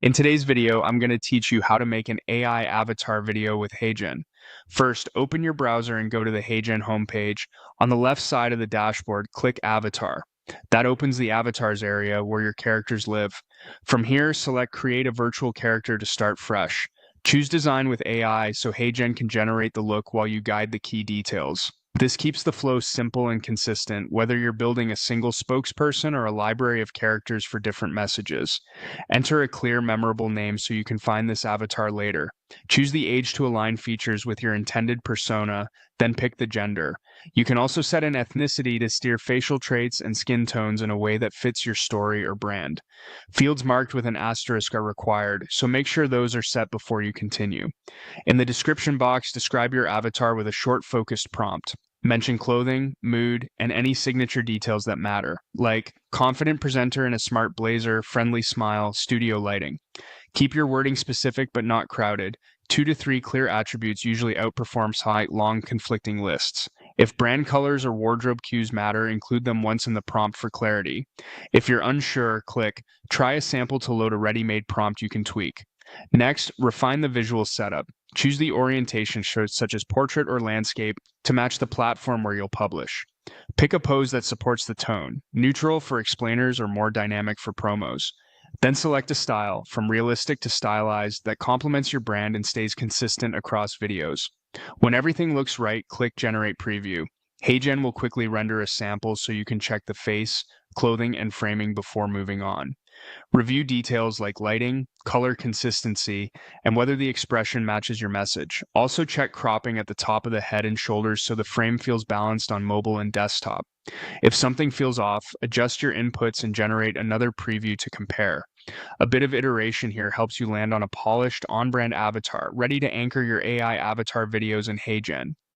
In today's video, I'm going to teach you how to make an AI avatar video with HeyGen. First, open your browser and go to the HeyGen homepage. On the left side of the dashboard, click Avatar. That opens the avatars area where your characters live. From here, select Create a virtual character to start fresh. Choose Design with AI so HeyGen can generate the look while you guide the key details. This keeps the flow simple and consistent, whether you're building a single spokesperson or a library of characters for different messages. Enter a clear, memorable name so you can find this avatar later. Choose the age to align features with your intended persona, then pick the gender. You can also set an ethnicity to steer facial traits and skin tones in a way that fits your story or brand. Fields marked with an asterisk are required, so make sure those are set before you continue. In the description box, describe your avatar with a short, focused prompt. Mention clothing, mood, and any signature details that matter, like confident presenter in a smart blazer, friendly smile, studio lighting. Keep your wording specific but not crowded. 2 to 3 clear attributes usually outperforms long conflicting lists. If brand colors or wardrobe cues matter, include them once in the prompt for clarity. If you're unsure, click Try a sample to load a ready-made prompt you can tweak. Next, refine the visual setup. Choose the orientation such as portrait or landscape to match the platform where you'll publish. Pick a pose that supports the tone, neutral for explainers or more dynamic for promos. Then select a style, from realistic to stylized, that complements your brand and stays consistent across videos. When everything looks right, click Generate Preview. HeyGen will quickly render a sample so you can check the face, clothing, and framing before moving on. Review details like lighting, color consistency, and whether the expression matches your message. Also check cropping at the top of the head and shoulders so the frame feels balanced on mobile and desktop. If something feels off, adjust your inputs and generate another preview to compare. A bit of iteration here helps you land on a polished, on-brand avatar, ready to anchor your AI avatar videos in HeyGen.